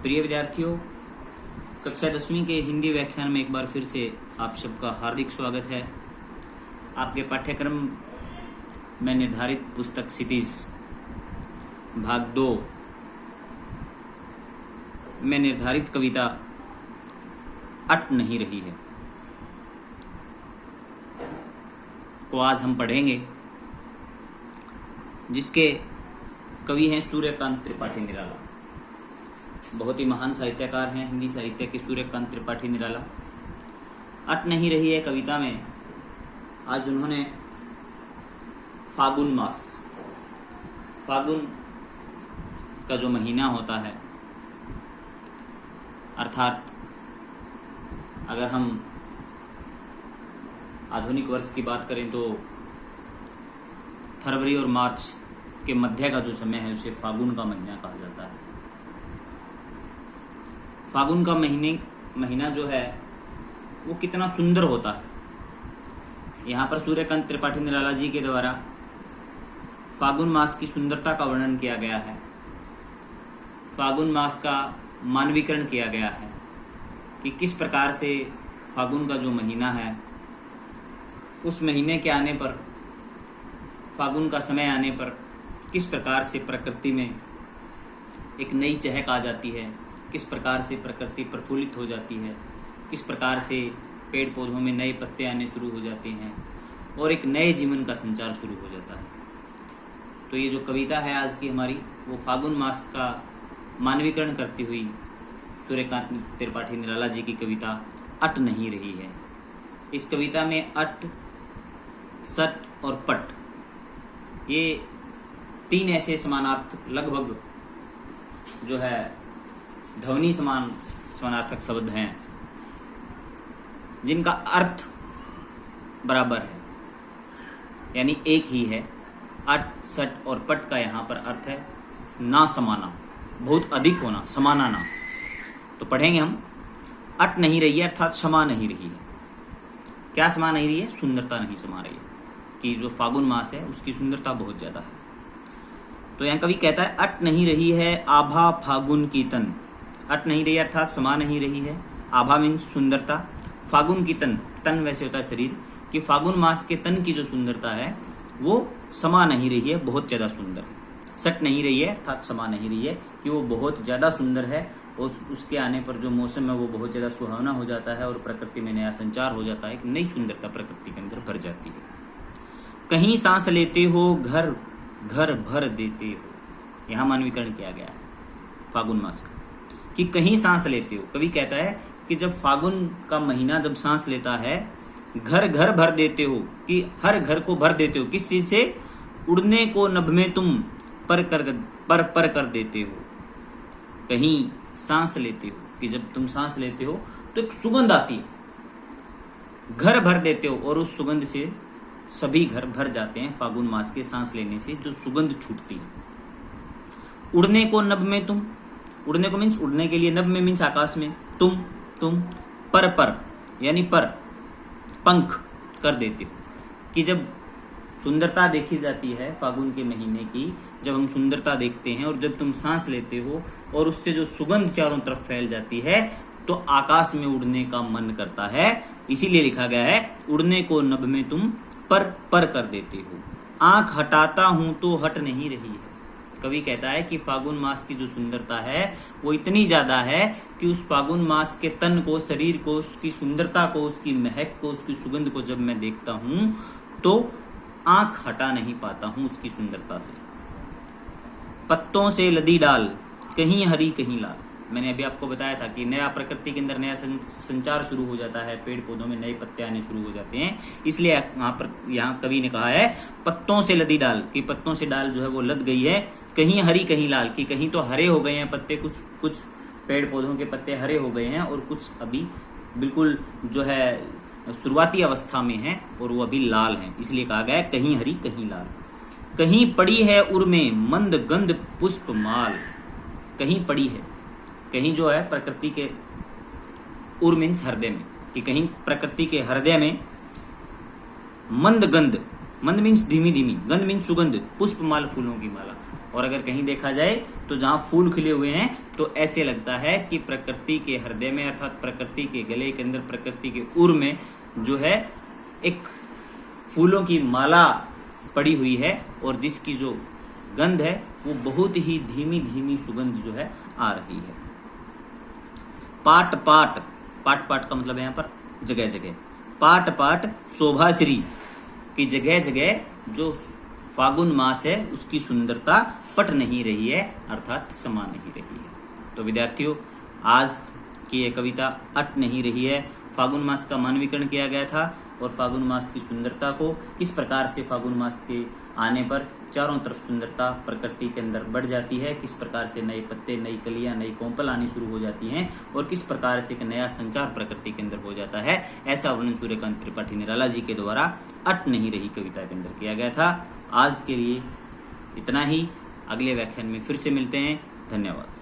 प्रिय विद्यार्थियों, कक्षा 10वीं के हिंदी व्याख्यान में एक बार फिर से आप सबका हार्दिक स्वागत है। आपके पाठ्यक्रम में निर्धारित पुस्तक क्षितिज भाग 2 में निर्धारित कविता अट नहीं रही है को आज हम पढ़ेंगे, जिसके कवि हैं सूर्यकांत त्रिपाठी निराला। बहुत ही महान साहित्यकार हैं हिंदी साहित्य के सूर्यकांत त्रिपाठी निराला। अट नहीं रही है कविता में आज उन्होंने फागुन मास, फागुन का जो महीना होता है, अर्थात अगर हम आधुनिक वर्ष की बात करें तो फरवरी और मार्च के मध्य का जो समय है उसे फागुन का महीना कहा जाता है। फागुन का महीना जो है वो कितना सुंदर होता है। यहाँ पर सूर्यकांत त्रिपाठी निराला जी के द्वारा फागुन मास की सुंदरता का वर्णन किया गया है। फागुन मास का मानवीकरण किया गया है कि किस प्रकार से फागुन का जो महीना है, उस महीने के आने पर, फागुन का समय आने पर किस प्रकार से प्रकृति में एक नई चहक आ जाती है, किस प्रकार से प्रकृति प्रफुल्लित हो जाती है, किस प्रकार से पेड़ पौधों में नए पत्ते आने शुरू हो जाते हैं और एक नए जीवन का संचार शुरू हो जाता है। तो ये जो कविता है आज की हमारी, वो फागुन मास का मानवीकरण करती हुई सूर्यकांत त्रिपाठी निराला जी की कविता अट नहीं रही है। इस कविता में अट, सट और पट, ये तीन ऐसे समानार्थ लगभग जो है ध्वनि समानार्थक शब्द हैं जिनका अर्थ बराबर है, यानी एक ही है। अट, सट और पट का यहाँ पर अर्थ है ना समाना, बहुत अधिक होना, समाना ना। तो पढ़ेंगे हम, अट नहीं रही है अर्थात समा नहीं रही है। क्या समा नहीं रही है? सुंदरता नहीं समा रही है, कि जो फागुन मास है उसकी सुंदरता बहुत ज्यादा है। तो यहाँ कवि कहता है अट नहीं रही है आभा फागुन की तन। अट नहीं रही अर्थात समा नहीं रही है। आभा मीन्स सुंदरता, फागुन की तन, तन वैसे होता है शरीर, कि फागुन मास के तन की जो सुंदरता है वो समा नहीं रही है, बहुत ज्यादा सुंदर है। सट नहीं रही है अर्थात समा नहीं रही है कि वो बहुत ज्यादा सुंदर है और उसके आने पर जो मौसम है वो बहुत ज्यादा सुहावना हो जाता है और प्रकृति में नया संचार हो जाता है, एक नई सुंदरता प्रकृति के अंदर भर जाती है। कहीं सांस लेते हो घर घर भर देते हो, यहाँ मानवीकरण किया गया है फागुन मास का, कि कहीं सांस लेते हो। कवि कहता है कि जब फागुन का महीना जब सांस लेता है, घर घर भर देते हो, कि हर घर को भर देते हो। किस चीज से? उड़ने को नभ में तुम पर कर देते हो। कहीं सांस लेते हो, कि जब तुम सांस लेते हो तो एक सुगंध आती है, घर भर देते हो और उस सुगंध से सभी घर भर जाते हैं। फागुन मास के सांस लेने से जो सुगंध छूटती है। उड़ने को नभ में तुम, उड़ने को मीन्स उड़ने के लिए, नभ में मीन्स आकाश में, तुम पर यानी पर, पंख कर देते हो। कि जब सुंदरता देखी जाती है फागुन के महीने की, जब हम सुंदरता देखते हैं और जब तुम सांस लेते हो और उससे जो सुगंध चारों तरफ फैल जाती है, तो आकाश में उड़ने का मन करता है। इसीलिए लिखा गया है उड़ने को नभ में तुम पर कर देते हो। आंख हटाता हूं तो हट नहीं रही है। कवि कहता है कि फागुन मास की जो सुंदरता है वो इतनी ज्यादा है कि उस फागुन मास के तन को, शरीर को, उसकी सुंदरता को, उसकी महक को, उसकी सुगंध को जब मैं देखता हूं तो आंख हटा नहीं पाता हूं उसकी सुंदरता से। पत्तों से लदी डाल, कहीं हरी कहीं लाल। मैंने अभी आपको बताया था कि नया प्रकृति के अंदर नया संचार शुरू हो जाता है, पेड़ पौधों में नए पत्ते आने शुरू हो जाते हैं। इसलिए यहाँ कवि ने कहा है पत्तों से लदी डाल, कि पत्तों से डाल जो है वो लद गई है। कहीं हरी कहीं लाल, कि कहीं तो हरे हो गए हैं पत्ते, कुछ पेड़ पौधों के पत्ते हरे हो गए हैं और कुछ अभी बिल्कुल जो है शुरुआती अवस्था में है और वो अभी लाल हैं। इसलिए कहा गया है कहीं हरी कहीं लाल। कहीं पड़ी है उर में मंद गंध पुष्प माल। कहीं पड़ी है, कहीं जो है प्रकृति के उर मीन्स हृदय में, कि कहीं प्रकृति के हृदय में मंद गंध, मंद मीन्स धीमी धीमी, गंध मीन्स सुगंध, पुष्प माल फूलों की माला, और अगर कहीं देखा जाए तो जहां फूल खिले हुए हैं तो ऐसे लगता है कि प्रकृति के हृदय में अर्थात प्रकृति के गले के अंदर, प्रकृति के उर में जो है एक फूलों की माला पड़ी हुई है और जिसकी जो गंध है वो बहुत ही धीमी धीमी सुगंध जो है आ रही है। पाट पाट, पाट पाट का मतलब है यहाँ पर जगह जगह, पाट पाट शोभाश्री की जगह जगह जो फागुन मास है उसकी सुंदरता पट नहीं रही है अर्थात समा नहीं रही है। तो विद्यार्थियों, आज की ये कविता अट नहीं रही है। फागुन मास का मानवीकरण किया गया था और फागुन मास की सुंदरता को किस प्रकार से फागुन मास के आने पर चारों तरफ सुंदरता प्रकृति के अंदर बढ़ जाती है, किस प्रकार से नए पत्ते, नई कलियां, नई कोंपल आनी शुरू हो जाती हैं और किस प्रकार से एक नया संचार प्रकृति के अंदर हो जाता है, ऐसा वर्णन सूर्यकांत त्रिपाठी निराला जी के द्वारा अट नहीं रही कविता के अंदर किया गया था। आज के लिए इतना ही, अगले व्याख्यान में फिर से मिलते हैं। धन्यवाद।